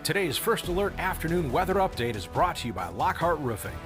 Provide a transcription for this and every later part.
Today's First Alert afternoon weather update is brought to you by Lockhart Roofing.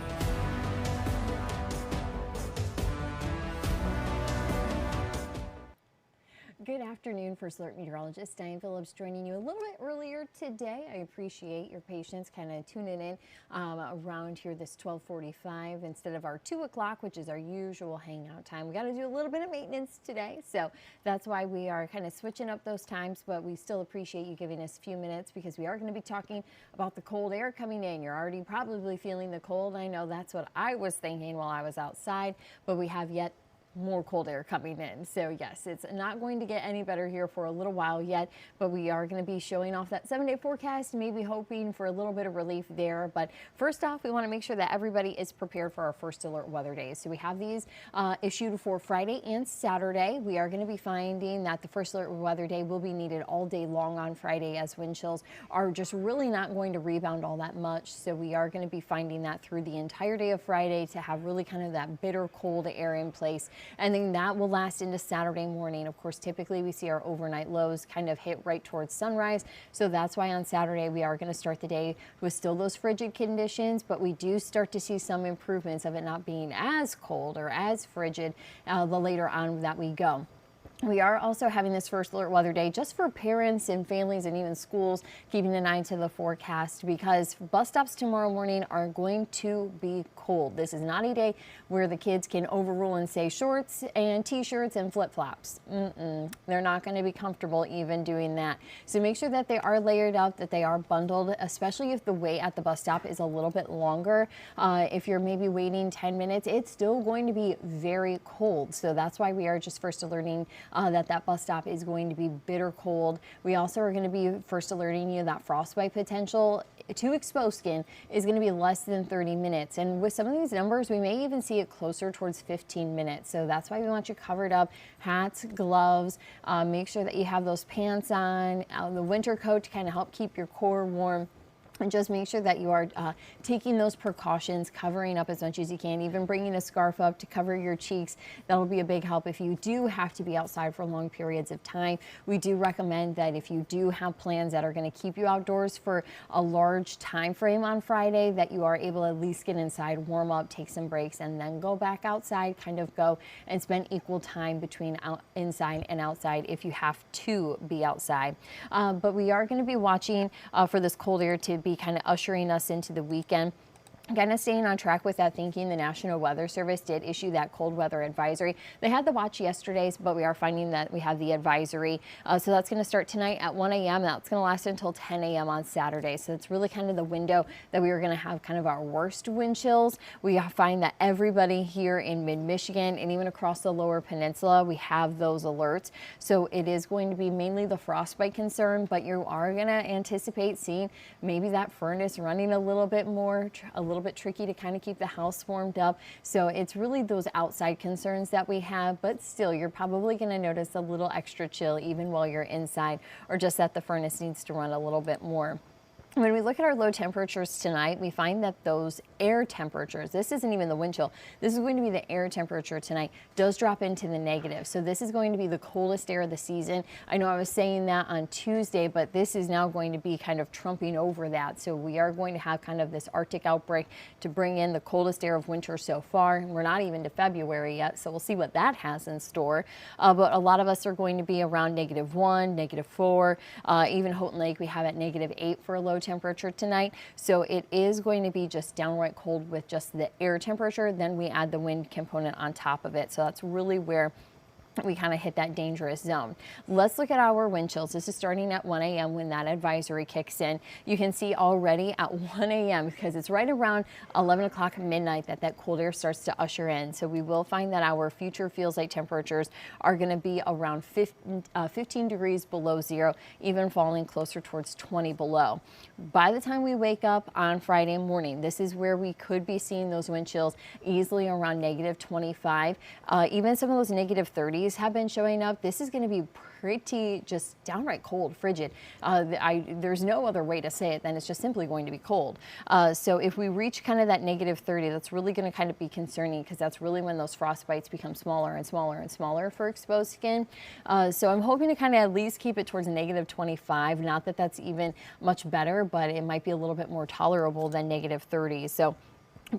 Good afternoon, First Alert meteorologist Diane Phillips joining you a little bit earlier today. I appreciate your patience kind of tuning in around here this 12:45 instead of our 2 o'clock, which is our usual hangout time. We got to do a little bit of maintenance today, so that's why we are kind of switching up those times, but we still appreciate you giving us a few minutes because we are going to be talking about the cold air coming in. You're already probably feeling the cold. I know that's what I was thinking while I was outside, but we have yet more cold air coming in. So yes, it's not going to get any better here for a little while yet, but we are going to be showing off that 7-day forecast, maybe hoping for a little bit of relief there. But first off, we want to make sure that everybody is prepared for our First Alert weather days. So we have these issued for Friday and Saturday. We are going to be finding that the First Alert weather day will be needed all day long on Friday, as wind chills are just really not going to rebound all that much. So we are going to be finding that through the entire day of Friday to have really kind of that bitter cold air in place. And then that will last into Saturday morning. Of course, typically we see our overnight lows kind of hit right towards sunrise. So that's why on Saturday we are going to start the day with still those frigid conditions, but we do start to see some improvements of it not being as cold or as frigid the later on that we go. We are also having this First Alert weather day just for parents and families and even schools, keeping an eye to the forecast because bus stops tomorrow morning are going to be cold. This is not a day where the kids can overrule and say shorts and t-shirts and flip-flops. They're not going to be comfortable even doing that. So make sure that they are layered up, that they are bundled, especially if the wait at the bus stop is a little bit longer. If you're maybe waiting 10 minutes, it's still going to be very cold. So that's why we are just first alerting that bus stop is going to be bitter cold. We also are going to be first alerting you that frostbite potential to exposed skin is going to be less than 30 minutes. And with some of these numbers, we may even see it closer towards 15 minutes. So that's why we want you covered up, hats, gloves, make sure that you have those pants on, the winter coat to kind of help keep your core warm. And just make sure that you are taking those precautions, covering up as much as you can, even bringing a scarf up to cover your cheeks. That'll be a big help if you do have to be outside for long periods of time. We do recommend that if you do have plans that are going to keep you outdoors for a large time frame on Friday, that you are able to at least get inside, warm up, take some breaks, and then go back outside, kind of go and spend equal time between inside and outside if you have to be outside. But we are going to be watching for this cold air to be kind of ushering us into the weekend. Kind of staying on track with that thinking, the National Weather Service did issue that cold weather advisory. They had the watch yesterday, but we are finding that we have the advisory. So that's going to start tonight at 1 a.m. That's going to last until 10 a.m. on Saturday. So it's really kind of the window that we are going to have kind of our worst wind chills. We find that everybody here in mid-Michigan and even across the lower peninsula, we have those alerts. So it is going to be mainly the frostbite concern, but you are going to anticipate seeing maybe that furnace running a little bit more, a little bit tricky to kind of keep the house warmed up. So it's really those outside concerns that we have, but still you're probably going to notice a little extra chill even while you're inside, or just that the furnace needs to run a little bit more. When we look at our low temperatures tonight, we find that those air temperatures, this isn't even the wind chill, this is going to be the air temperature tonight, does drop into the negative. So this is going to be the coldest air of the season. I know I was saying that on Tuesday, but this is now going to be kind of trumping over that. So we are going to have kind of this Arctic outbreak to bring in the coldest air of winter so far. We're not even to February yet, so we'll see what that has in store. But a lot of us are going to be around -1, -4, even Houghton Lake we have at -8 for a low temperature tonight. So it is going to be just downright cold with just the air temperature. Then we add the wind component on top of it. So that's really where we kind of hit that dangerous zone. Let's look at our wind chills. This is starting at 1 a.m. when that advisory kicks in. You can see already at 1 a.m. because it's right around 11 o'clock midnight that cold air starts to usher in. So we will find that our future feels like temperatures are going to be around 15 degrees below zero, even falling closer towards 20 below. By the time we wake up on Friday morning, this is where we could be seeing those wind chills easily around -25, even some of those -30s rays have been showing up. This is going to be pretty just downright cold, frigid. There's no other way to say it than it's just simply going to be cold. So if we reach kind of that -30, that's really going to kind of be concerning, because that's really when those frost bites become smaller and smaller and smaller for exposed skin. So I'm hoping to kind of at least keep it towards -25. Not that that's even much better, but it might be a little bit more tolerable than -30. So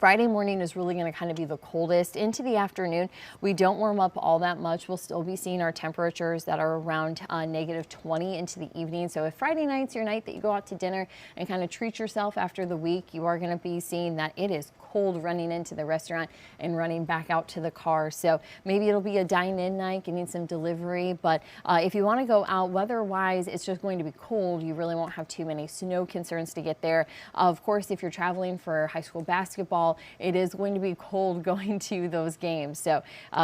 Friday morning is really going to kind of be the coldest. Into the afternoon, we don't warm up all that much. We'll still be seeing our temperatures that are around -20 into the evening. So if Friday night's your night that you go out to dinner and kind of treat yourself after the week, you are going to be seeing that it is cold running into the restaurant and running back out to the car. So maybe it'll be a dine-in night, getting some delivery. But if you want to go out weather-wise, it's just going to be cold. You really won't have too many snow concerns to get there. Of course, if you're traveling for high school basketball, it is going to be cold going to those games. So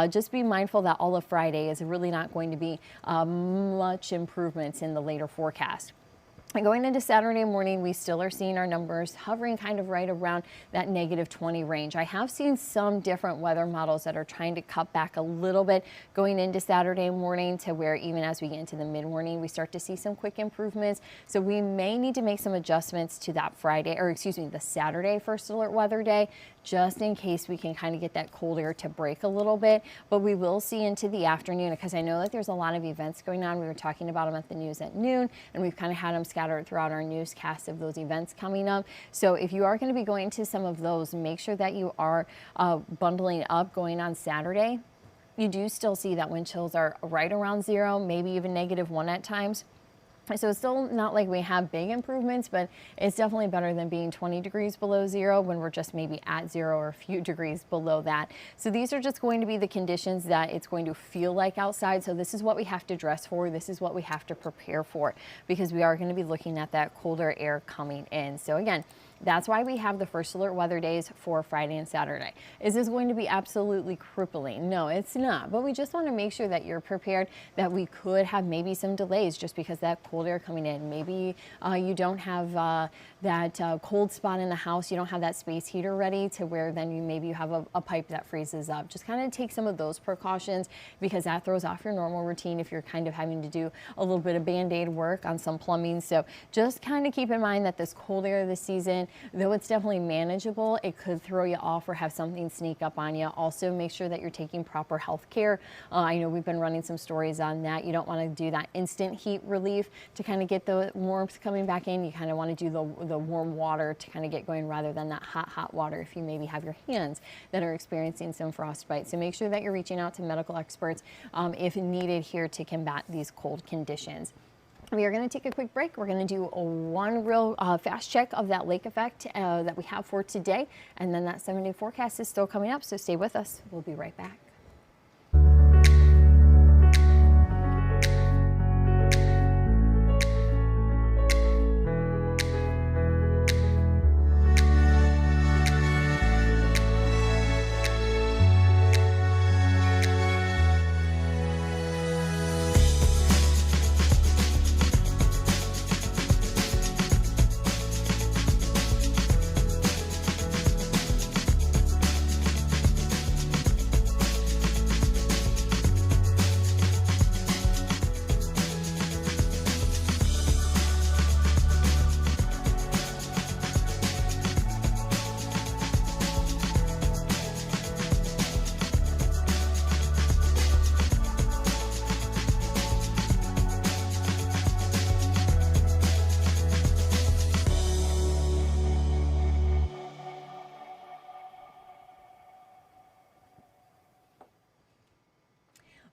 just be mindful that all of Friday is really not going to be much improvements in the later forecast. And going into Saturday morning, we still are seeing our numbers hovering kind of right around that -20 range. I have seen some different weather models that are trying to cut back a little bit going into Saturday morning, to where even as we get into the mid-morning, we start to see some quick improvements. So we may need to make some adjustments to that the Saturday first alert weather day, just in case we can kind of get that cold air to break a little bit. But we will see into the afternoon, because I know that there's a lot of events going on. We were talking about them at the news at noon, and we've kind of had them scattered throughout our newscast of those events coming up. So if you are going to be going to some of those, make sure that you are bundling up going on Saturday. You do still see that wind chills are right around 0, maybe even -1 at times. So it's still not like we have big improvements, but it's definitely better than being 20 degrees below 0 when we're just maybe at 0 or a few degrees below that. So these are just going to be the conditions that it's going to feel like outside. So this is what we have to dress for. This is what we have to prepare for, because we are going to be looking at that colder air coming in. So again, that's why we have the first alert weather days for Friday and Saturday. Is this going to be absolutely crippling? No, it's not. But we just want to make sure that you're prepared, that we could have maybe some delays just because that cold air coming in. Maybe you don't have that cold spot in the house. You don't have that space heater ready, to where then you have a pipe that freezes up. Just kind of take some of those precautions, because that throws off your normal routine if you're kind of having to do a little bit of Band-Aid work on some plumbing. So just kind of keep in mind that this cold air this season, though it's definitely manageable, it could throw you off or have something sneak up on you. Also, make sure that you're taking proper health care. I know we've been running some stories on that. You don't want to do that instant heat relief to kind of get the warmth coming back in. You kind of want to do the warm water to kind of get going, rather than that hot water if you maybe have your hands that are experiencing some frostbite. So make sure that you're reaching out to medical experts if needed here to combat these cold conditions. We are going to take a quick break. We're going to do one real fast check of that lake effect that we have for today. And then that 7-day forecast is still coming up, so stay with us. We'll be right back.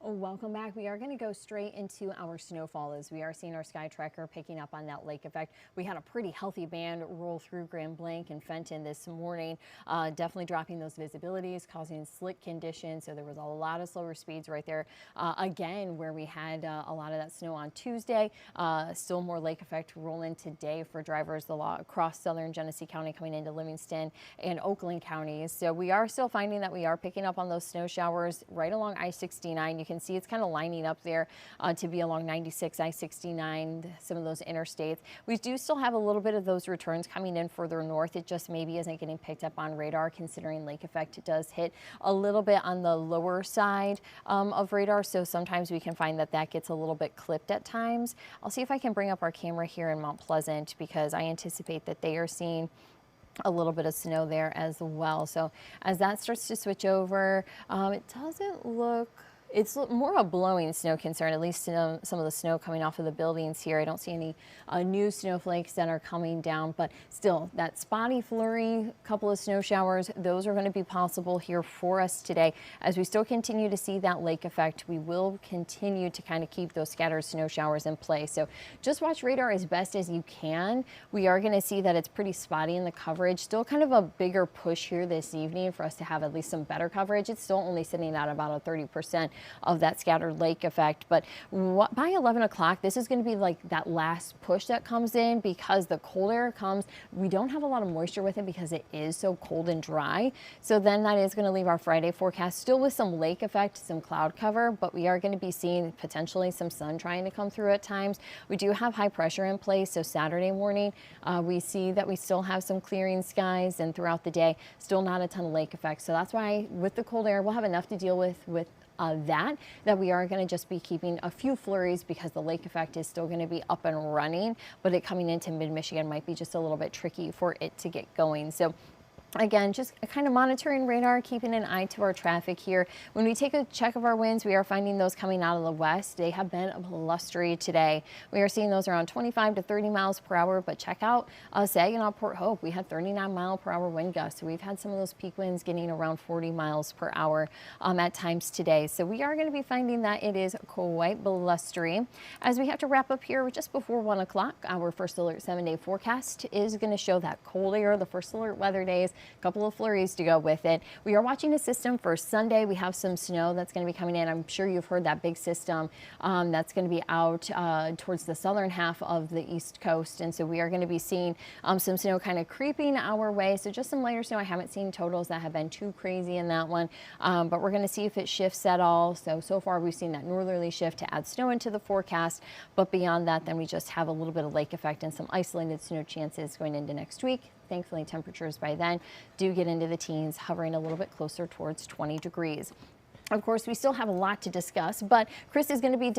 Welcome back. We are going to go straight into our snowfall, as we are seeing our sky tracker picking up on that lake effect. We had a pretty healthy band roll through Grand Blanc and Fenton this morning, definitely dropping those visibilities, causing slick conditions. So there was a lot of slower speeds right there. Again, where we had a lot of that snow on Tuesday, still more lake effect rolling today for drivers across southern Genesee County coming into Livingston and Oakland counties. So we are still finding that we are picking up on those snow showers right along I-69. You can see it's kind of lining up there to be along 96, I-69, some of those interstates. We do still have a little bit of those returns coming in further north. It just maybe isn't getting picked up on radar, considering lake effect does hit a little bit on the lower side of radar. So sometimes we can find that that gets a little bit clipped at times. I'll see if I can bring up our camera here in Mount Pleasant, because I anticipate that they are seeing a little bit of snow there as well. So as that starts to switch over, it doesn't look, it's more a blowing snow concern, at least some of the snow coming off of the buildings here. I don't see any new snowflakes that are coming down, but still that spotty flurry, couple of snow showers, those are going to be possible here for us today. As we still continue to see that lake effect, we will continue to kind of keep those scattered snow showers in place. So just watch radar as best as you can. We are going to see that it's pretty spotty in the coverage. Still kind of a bigger push here this evening for us to have at least some better coverage. It's still only sitting at about a 30% of that scattered lake effect. But by 11 o'clock, this is going to be like that last push that comes in, because the cold air comes. We don't have a lot of moisture with it because it is so cold and dry. So then that is going to leave our Friday forecast still with some lake effect, some cloud cover, but we are going to be seeing potentially some sun trying to come through at times. We do have high pressure in place. So Saturday morning, we see that we still have some clearing skies, and throughout the day, still not a ton of lake effect. So that's why with the cold air, we'll have enough to deal with that we are going to just be keeping a few flurries, because the lake effect is still going to be up and running, but it coming into mid-Michigan might be just a little bit tricky for it to get going. So again, just kind of monitoring radar, keeping an eye to our traffic here. When we take a check of our winds, we are finding those coming out of the west. They have been blustery today. We are seeing those around 25 to 30 miles per hour, but check out Saginaw, Port Hope. We had 39-mile-per-hour wind gusts. So we've had some of those peak winds getting around 40 miles per hour at times today. So we are going to be finding that it is quite blustery. As we have to wrap up here just before 1 o'clock, our First Alert 7-day forecast is going to show that cold air, the First Alert weather days. A couple of flurries to go with it. We are watching a system for Sunday. We have some snow that's going to be coming in. I'm sure you've heard that big system that's going to be out towards the southern half of the East Coast. And so we are going to be seeing some snow kind of creeping our way. So just some lighter snow. I haven't seen totals that have been too crazy in that one, but we're going to see if it shifts at all. So far we've seen that northerly shift to add snow into the forecast. But beyond that, then we just have a little bit of lake effect and some isolated snow chances going into next week. Thankfully, temperatures by then do get into the teens, hovering a little bit closer towards 20 degrees. Of course, we still have a lot to discuss, but Chris is going to be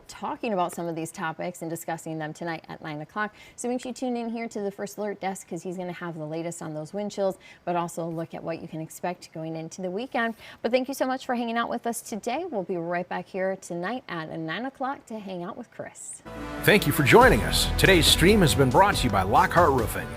talking about some of these topics and discussing them tonight at 9 o'clock. So make sure you tune in here to the First Alert desk, because he's going to have the latest on those wind chills, but also look at what you can expect going into the weekend. But thank you so much for hanging out with us today. We'll be right back here tonight at 9 o'clock to hang out with Chris. Thank you for joining us. Today's stream has been brought to you by Lockhart Roofing.